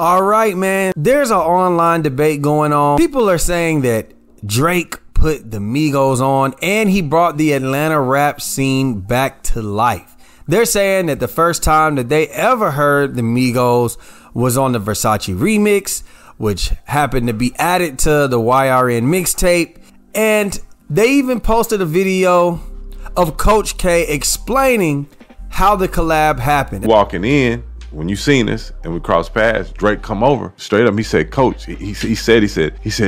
All right, man. There's an online debate going on. People are saying that Drake put the Migos on and he brought the Atlanta rap scene back to life. They're saying that the first time that they ever heard the Migos was on the Versace remix, which happened to be added to the YRN mixtape. And they even posted a video of Coach K explaining how the collab happened. Walking in, when you seen us and we crossed paths, Drake come over straight up. He said, "Coach," he said,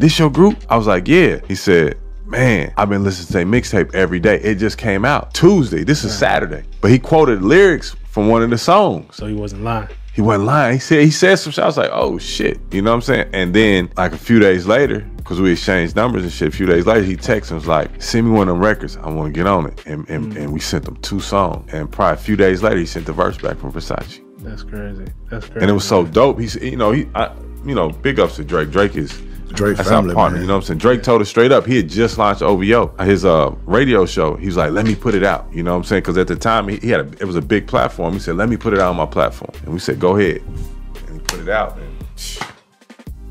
"This your group?" I was like, "Yeah." He said, "Man, I've been listening to their mixtape every day. It just came out Tuesday. This is Saturday." But he quoted lyrics from one of the songs. So he wasn't lying. He wasn't lying. He said some shit. I was like, "Oh shit," you know what I'm saying? And then like a few days later, because we exchanged numbers and shit, a few days later, he texted and was like, "Send me one of them records. I want to get on it." And we sent him 2 songs. And probably a few days later, he sent the verse back from Versace. That's crazy. That's crazy. And it was so dope. He's, big ups to Drake. Drake is Drake that's family, our partner. man. You know what I'm saying? Drake told us straight up. He had just launched OVO, his radio show. He was like, "Let me put it out." You know what I'm saying? Because at the time it was a big platform. He said, "Let me put it out on my platform," and we said, "Go ahead." And he put it out.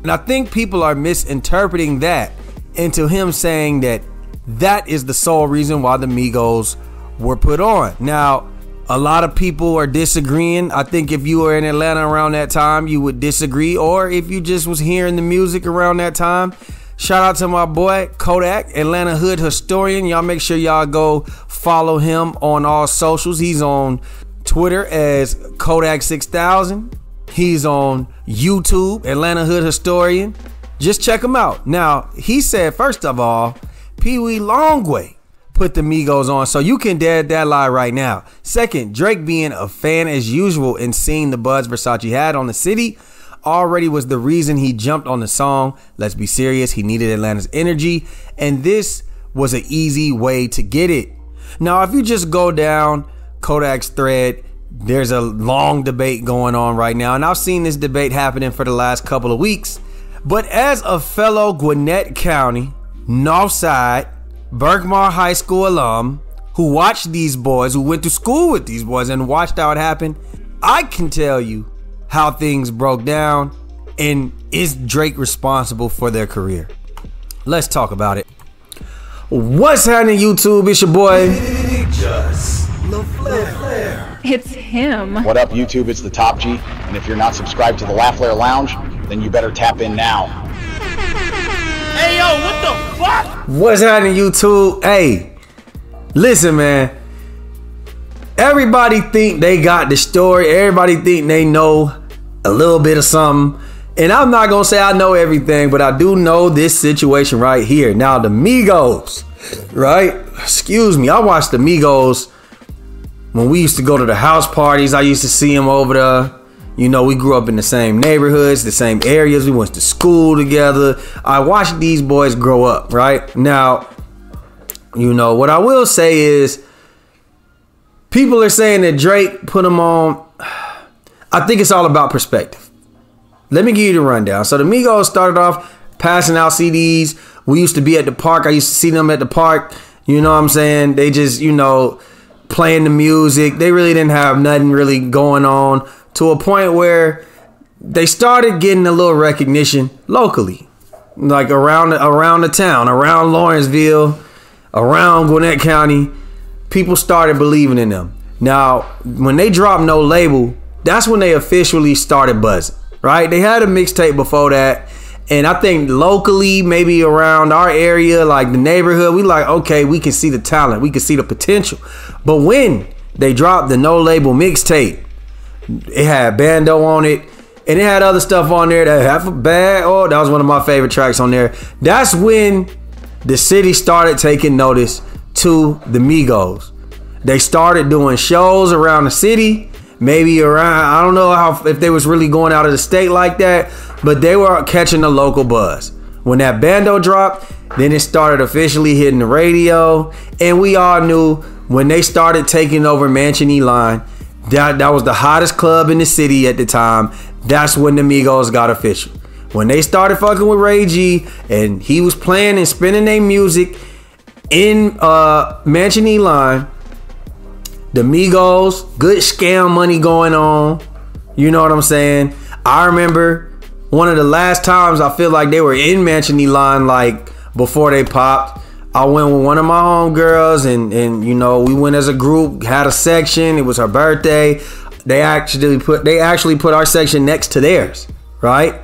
And I think people are misinterpreting that into him saying that that is the sole reason why the Migos were put on. Now, a lot of people are disagreeing. I think if you were in Atlanta around that time, you would disagree. Or if you just was hearing the music around that time, shout out to my boy Kodak, Atlanta Hood Historian. Y'all make sure y'all go follow him on all socials. He's on Twitter as Kodak6000. He's on YouTube, Atlanta Hood Historian. Just check him out. Now, he said, first of all, Pee Wee Longway put the Migos on, so you can dead that lie right now. Second, Drake being a fan as usual and seeing the buzz Versace had on the city already was the reason he jumped on the song. Let's be serious, he needed Atlanta's energy, and this was an easy way to get it. Now, if you just go down Kodak's thread, there's a long debate going on right now, and I've seen this debate happening for the last couple of weeks. But as a fellow Gwinnett County, Northside, Berkmar High School alum who watched these boys, who went to school with these boys and watched how it happened, I can tell you how things broke down, and is Drake responsible for their career? Let's talk about it. What's happening, YouTube? It's your boy Just LaFlair. It's him. What up, YouTube? It's the Top G. And if you're not subscribed to the LaFlair Lounge, then you better tap in now. Hey, yo, what the fuck? What's happening, YouTube? Hey, listen, man. Everybody think they got the story. Everybody think they know a little bit of something. And I'm not going to say I know everything, but I do know this situation right here. Now, the Migos, right? Excuse me. I watched the Migos when we used to go to the house parties. I used to see them over there. You know, we grew up in the same neighborhoods, the same areas. We went to school together. I watched these boys grow up, right? Now, you know, what I will say is people are saying that Drake put them on. I think it's all about perspective. Let me give you the rundown. So the Migos started off passing out CDs. We used to be at the park. I used to see them at the park. You know what I'm saying? They just, you know, playing the music. They really didn't have nothing really going on, to a point where they started getting a little recognition locally, like around the town, around Lawrenceville, around Gwinnett County. People started believing in them. Now, when they dropped No Label, that's when they officially started buzzing, right? They had a mixtape before that, and I think locally, maybe around our area, like the neighborhood, we like, okay, we can see the talent, we can see the potential. But when they dropped the No Label mixtape, it had Bando on it, and it had other stuff on there that Half a Bag. Oh, that was one of my favorite tracks on there. That's when the city started taking notice to the Migos. They started doing shows around the city, maybe around, I don't know if they was really going out of the state like that, but they were catching the local buzz. When that Bando dropped, then it started officially hitting the radio, and we all knew when they started taking over Mansion E Line, that was the hottest club in the city at the time. That's when the Migos got official. When they started fucking with Ray G and he was playing and spinning their music in Mansion E Line, the Migos, good scam money going on. You know what I'm saying? I remember one of the last times I feel like they were in Mansion Line, like before they popped. I went with one of my homegirls and you know, we went as a group, had a section. It was her birthday. They actually put our section next to theirs, right?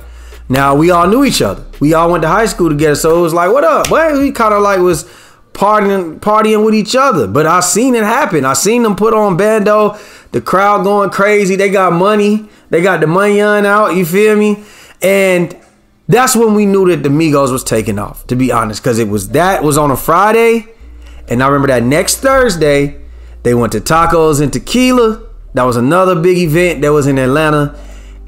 Now we all knew each other. We all went to high school together, so it was like, what up? Well, we kind of like was partying with each other. But I seen it happen. I seen them put on bando, the crowd going crazy. They got money. They got the money on out. You feel me? And that's when we knew that the Migos was taking off, to be honest, because it was on a Friday, and I remember that next Thursday they went to Tacos and Tequila. That was another big event that was in Atlanta,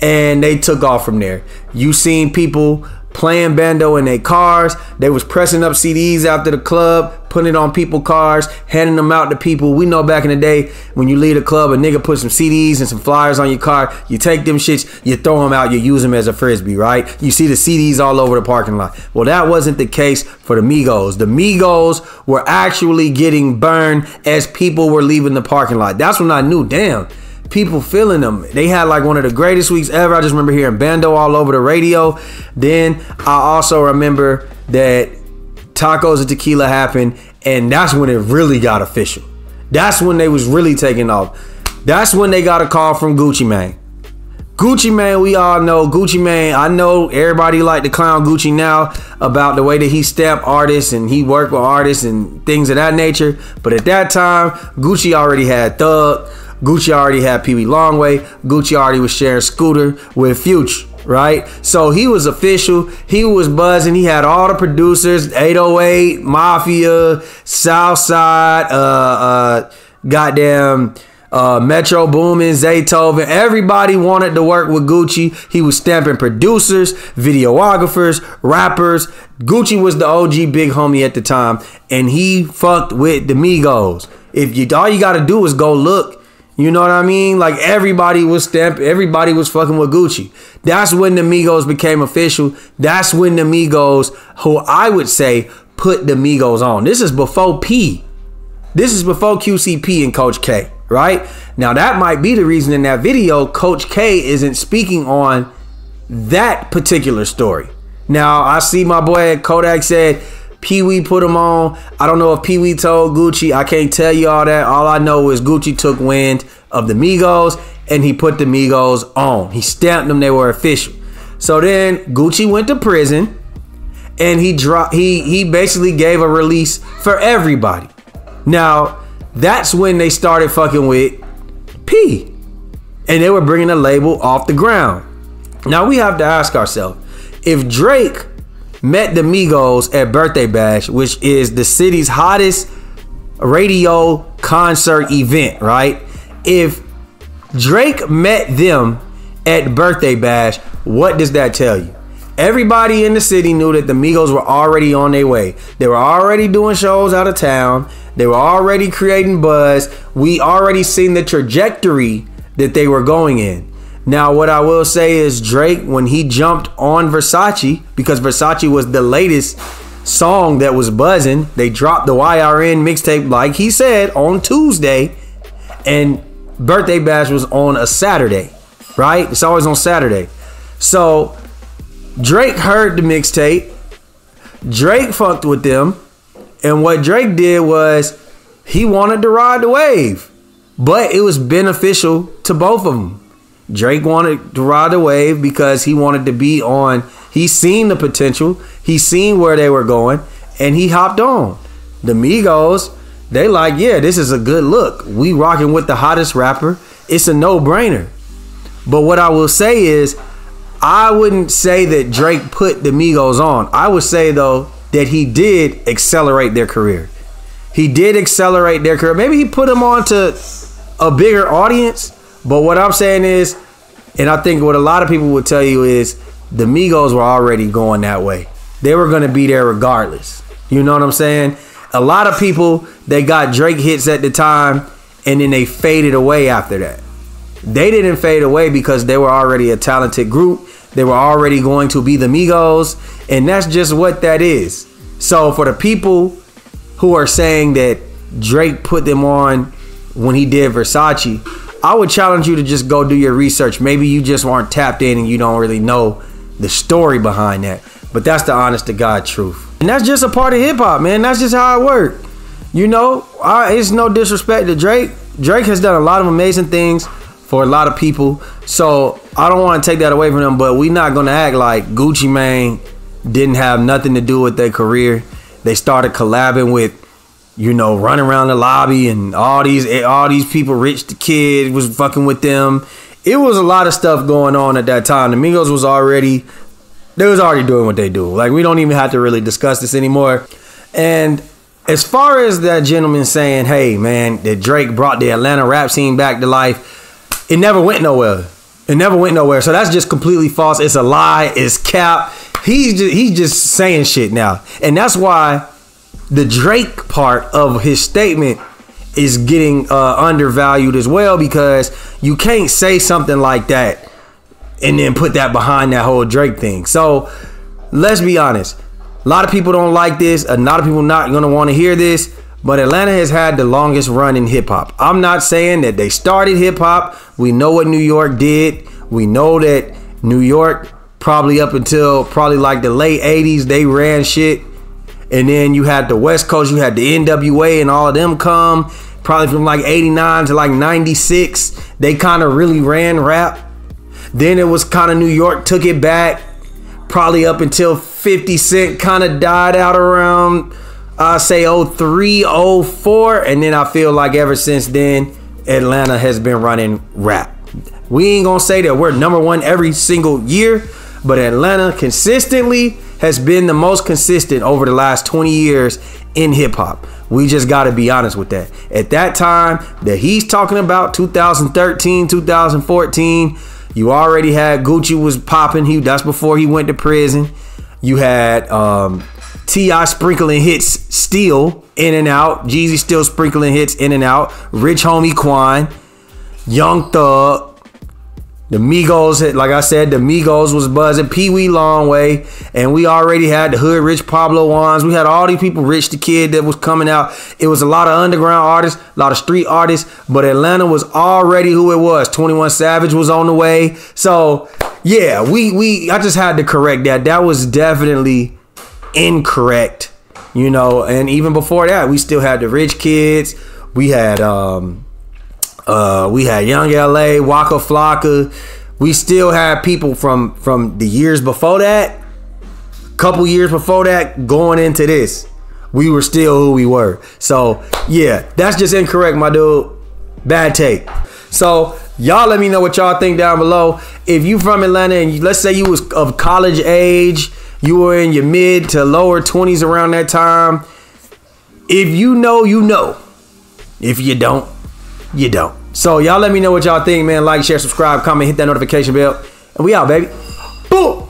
and they took off from there. You seen people playing bando in their cars. They was pressing up CDs after the club, putting it on people's cars, handing them out to people. We know back in the day, when you leave the club, a nigga put some CDs and some flyers on your car. You take them shits, you throw them out, you use them as a Frisbee, right? You see the CDs all over the parking lot. Well, that wasn't the case for the Migos. The Migos were actually getting burned as people were leaving the parking lot. That's when I knew, damn, people feeling them. They had like one of the greatest weeks ever. I just remember hearing bando all over the radio. Then I also remember that Tacos and Tequila happened, and that's when it really got official. That's when they was really taking off. That's when they got a call from Gucci Mane. Gucci Mane, we all know Gucci Mane. I know everybody like to clown Gucci now about the way that he stamped artists and he worked with artists and things of that nature. But at that time, Gucci already had Thug. Gucci already had Pee Wee Longway. Gucci already was sharing Scooter with Future, right? So he was official. He was buzzing. He had all the producers, 808, Mafia, Southside, Metro Boomin, Zaytoven. Everybody wanted to work with Gucci. He was stamping producers, videographers, rappers. Gucci was the OG big homie at the time, and he fucked with the Migos. All you gotta do is go look. You know what I mean? Like everybody was stamping, everybody was fucking with Gucci. That's when the Migos became official. That's when the Migos, who I would say put the Migos on. This is before P. This is before QCP and Coach K, right? Now that might be the reason in that video Coach K isn't speaking on that particular story. Now I see my boy Kodak said Pee Wee put him on. I don't know if Pee Wee told Gucci. I can't tell you all that. All I know is Gucci took wind of the Migos and he put the Migos on. He stamped them. They were official. So then Gucci went to prison and he basically gave a release for everybody. Now that's when they started fucking with P, and they were bringing the label off the ground. Now we have to ask ourselves, if Drake met the Migos at Birthday Bash, which is the city's hottest radio concert event, right? If Drake met them at Birthday Bash, what does that tell you? Everybody in the city knew that the Migos were already on their way. They were already doing shows out of town. They were already creating buzz. We already seen the trajectory that they were going in. Now, what I will say is Drake, when he jumped on Versace, because Versace was the latest song that was buzzing, they dropped the YRN mixtape, like he said, on Tuesday, and Birthday Bash was on a Saturday, right? It's always on Saturday. So Drake heard the mixtape. Drake fucked with them. And what Drake did was he wanted to ride the wave, but it was beneficial to both of them. Drake wanted to ride the wave because he wanted to be on. He seen the potential. He seen where they were going, and he hopped on. The Migos, they like, yeah, this is a good look. We rocking with the hottest rapper. It's a no-brainer. But what I will say is, I wouldn't say that Drake put the Migos on. I would say, though, that he did accelerate their career. He did accelerate their career. Maybe he put them on to a bigger audience. But what I'm saying is, and I think what a lot of people would tell you is, the Migos were already going that way. They were going to be there regardless. You know what I'm saying? A lot of people, they got Drake hits at the time, and then they faded away after that. They didn't fade away because they were already a talented group. They were already going to be the Migos, and that's just what that is. So for the people who are saying that Drake put them on when he did Versace, I would challenge you to just go do your research. Maybe you just aren't tapped in and you don't really know the story behind that. But that's the honest to God truth. And that's just a part of hip hop, man. That's just how it works. You know, it's no disrespect to Drake. Drake has done a lot of amazing things for a lot of people. So I don't want to take that away from them, but we not going to act like Gucci Mane didn't have nothing to do with their career. They started collabing with, you know, running around the lobby and all these people, Rich the Kid was fucking with them. It was a lot of stuff going on at that time. The Migos was already doing what they do. Like, we don't even have to really discuss this anymore. And as far as that gentleman saying, hey, man, that Drake brought the Atlanta rap scene back to life, it never went nowhere. It never went nowhere. So that's just completely false. It's a lie. It's cap. He's just saying shit now. And that's why the Drake part of his statement is getting undervalued as well, because you can't say something like that and then put that behind that whole Drake thing. So let's be honest. A lot of people don't like this. A lot of people not going to want to hear this. But Atlanta has had the longest run in hip hop. I'm not saying that they started hip hop. We know what New York did. We know that New York probably up until probably like the late 80s, they ran shit. And then you had the West Coast, you had the NWA and all of them come. Probably from like 89 to like 96, they kind of really ran rap. Then it was kind of New York took it back. Probably up until 50 Cent kind of died out around, I say 03, 04. And then I feel like ever since then, Atlanta has been running rap. We ain't gonna say that we're number one every single year, but Atlanta consistently has been the most consistent over the last 20 years in hip hop. We just got to be honest with that. At that time that he's talking about, 2013, 2014, you already had Gucci was popping. That's before he went to prison. You had T.I. sprinkling hits still in and out. Jeezy still sprinkling hits in and out. Rich Homie Quan, Young Thug. The Migos, like I said, the Migos was buzzing. Pee Wee Longway. And we already had the Hood Rich Pablo Wands. We had all these people, Rich the Kid, that was coming out. It was a lot of underground artists, a lot of street artists. But Atlanta was already who it was. 21 Savage was on the way. So, yeah, I just had to correct that. That was definitely incorrect. You know, and even before that, we still had the Rich Kids. We had Young LA, Waka Flocka. We still had people from the years before that, couple years before that, going into this. We were still who we were. So yeah, that's just incorrect, my dude. Bad take. So y'all let me know what y'all think down below. If you from Atlanta and let's say you was of college age, you were in your mid to lower 20s around that time. If you know, you know. If you don't, you don't. So y'all let me know what y'all think, man. Like, share, subscribe, comment, hit that notification bell. And we out, baby. Boom.